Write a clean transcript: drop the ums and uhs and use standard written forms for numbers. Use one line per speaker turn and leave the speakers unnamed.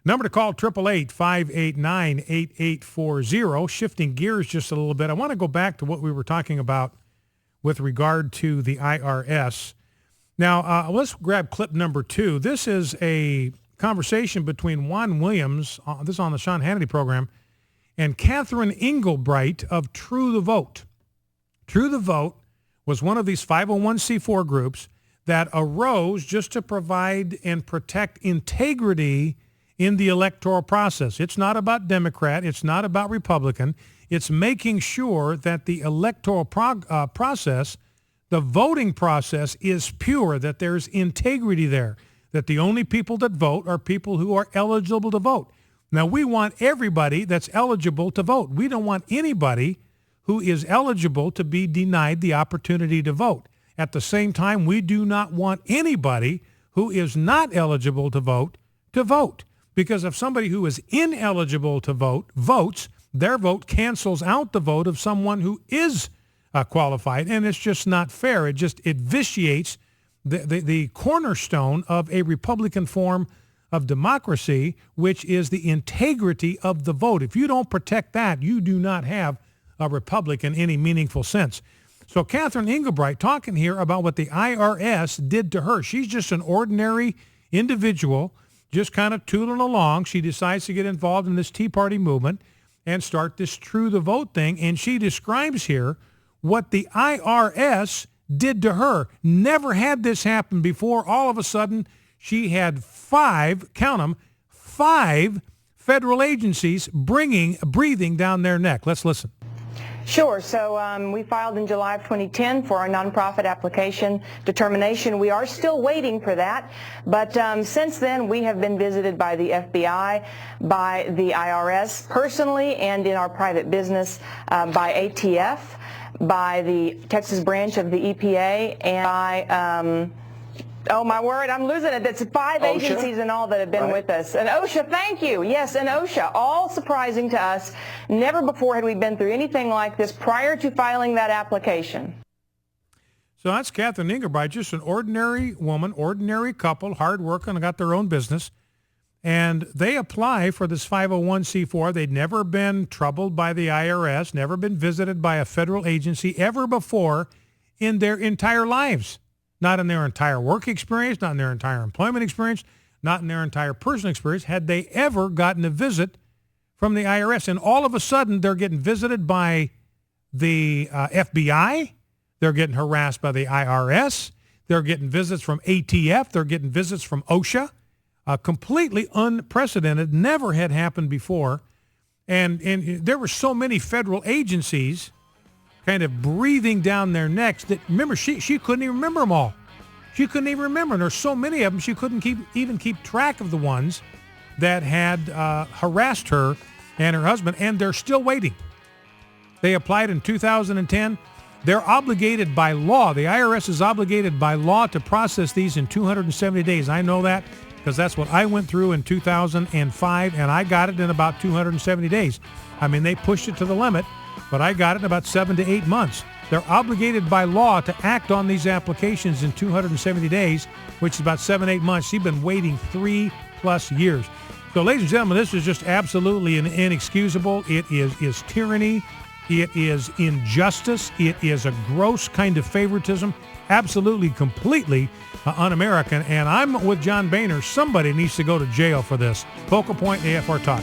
Number to call, 888-589-8840. Shifting gears just a little bit, I want to go back to what we were talking about with regard to the IRS. Now, let's grab clip number 2. This is a conversation between Juan Williams, this is on the Sean Hannity program, and Catherine Engelbright of True the Vote. True the Vote was one of these 501c4 groups that arose just to provide and protect integrity in the electoral process. It's not about Democrat. It's not about Republican. It's making sure that the electoral process, the voting process, is pure, that there's integrity there, that the only people that vote are people who are eligible to vote. Now, we want everybody that's eligible to vote. We don't want anybody who is eligible to be denied the opportunity to vote. At the same time, we do not want anybody who is not eligible to vote. Because if somebody who is ineligible to vote votes, their vote cancels out the vote of someone who is qualified, and it's just not fair. It vitiates the cornerstone of a Republican form of democracy, which is the integrity of the vote. If you don't protect that, you do not have a republic in any meaningful sense. So Catherine Engelbright talking here about what the IRS did to her. She's just an ordinary individual, just kind of tooling along. She decides to get involved in this Tea Party movement and start this True the Vote thing. And she describes here what the IRS did to her. Never had this happen before. All of a sudden, she had 5 federal agencies breathing down their neck. Let's listen.
Sure. So we filed in July of 2010 for our nonprofit application determination. We are still waiting for that. But since then, we have been visited by the FBI, by the IRS personally, and in our private business by ATF, by the Texas branch of the EPA, and by oh, my word, I'm losing it. It's 5
OSHA?
agencies in all that have been with us. And OSHA, thank you. Yes, and OSHA, all surprising to us. Never before had we been through anything like this prior to filing that application.
So that's Catherine Engelbright, just an ordinary woman, ordinary couple, hardworking, got their own business. And they apply for this 501c4. They'd never been troubled by the IRS, never been visited by a federal agency ever before in their entire lives. Not in their entire work experience, not in their entire employment experience, not in their entire personal experience, had they ever gotten a visit from the IRS. And all of a sudden, they're getting visited by the FBI. They're getting harassed by the IRS. They're getting visits from ATF. They're getting visits from OSHA. Completely unprecedented, never had happened before. And there were so many federal agencies kind of breathing down their necks that, remember, she couldn't even remember them all. She couldn't even remember. And there's so many of them, she couldn't even keep track of the ones that had harassed her and her husband, and they're still waiting. They applied in 2010. They're obligated by law. The IRS is obligated by law to process these in 270 days. I know that because that's what I went through in 2005, and I got it in about 270 days. I mean, they pushed it to the limit, but I got it in about 7 to 8 months. They're obligated by law to act on these applications in 270 days, which is about 7, 8 months. She's been waiting 3+ years. So, ladies and gentlemen, this is just absolutely inexcusable. It is tyranny. It is injustice. It is a gross kind of favoritism. Absolutely, completely un-American. And I'm with John Boehner. Somebody needs to go to jail for this. Focal Point AFR Talk.